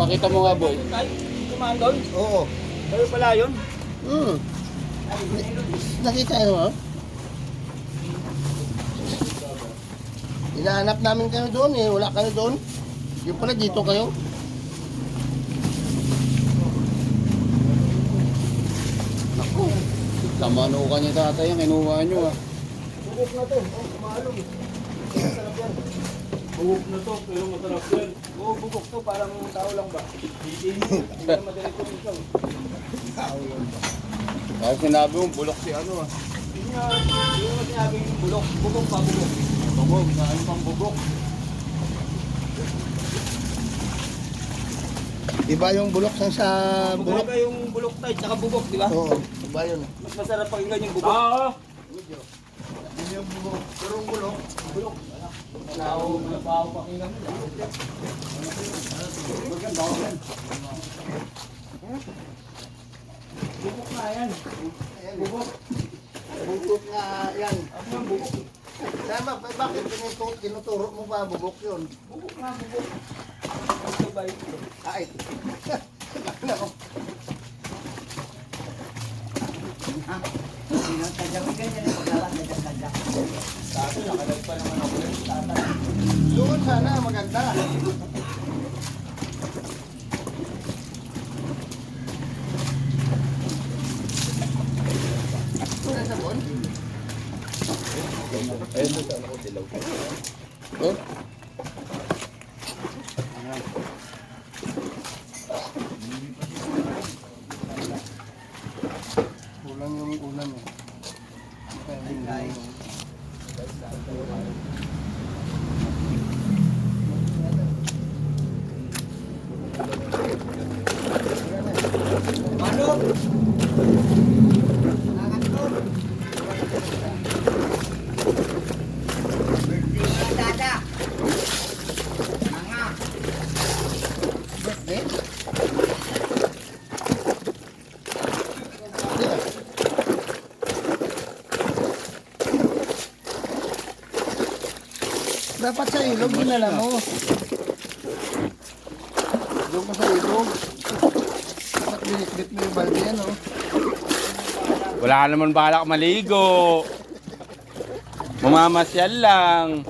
Pakita mo nga, boy. Ay, kumaan doon. Oo. Kayo pala yun. Nakita nyo, ha? Hinahanap namin kayo doon eh. Wala kayo doon. Yung pala dito kayo. Naku. Tamanukan niya tatay ang kinuha nyo ah. Bugok na to. Oh, kumalong. Masarap yan. Bugok na to, pero masarap yan. Oo, bugok to. Parang tao lang ba? Hindi na madali ko ikaw. Kaya sinabi mo, bulok si ano ah. Hindi mo sinabi yung bulok. Bugok pa, bugok. Bugok, saan pang bugok? Iba yung bulok sa bulok. Bugok yung bulok tayo, tsaka bugok, di ba? Oo, iba yun. Mas masarap pakinggan yung bugok. Oo. Hindi yung bulok. Pero yung bulok. Bulok. Bawo pakinggan mo. Bugok na yan. Ayan, bubok. Bubok nga yan. Ano yung bugok? Sama, bakit tinuturo mo pa bubok yun? Bugok na, bugok. Ito ba ito? Ay. Sabi, nakalag pa naman ako yung tata. Doon sana, maganda. Wala sabon? Ayun sa ano ko dilaw. Oh? Kulang yung ulam eh. Kaya hindi yung... Manok! Birthday? Dapat sa ilog, ginala mo. Doon ka sa ilog. Dapat binitbit mo yung balde yan, oh. Wala naman balak maligo. Mamamasyal lang.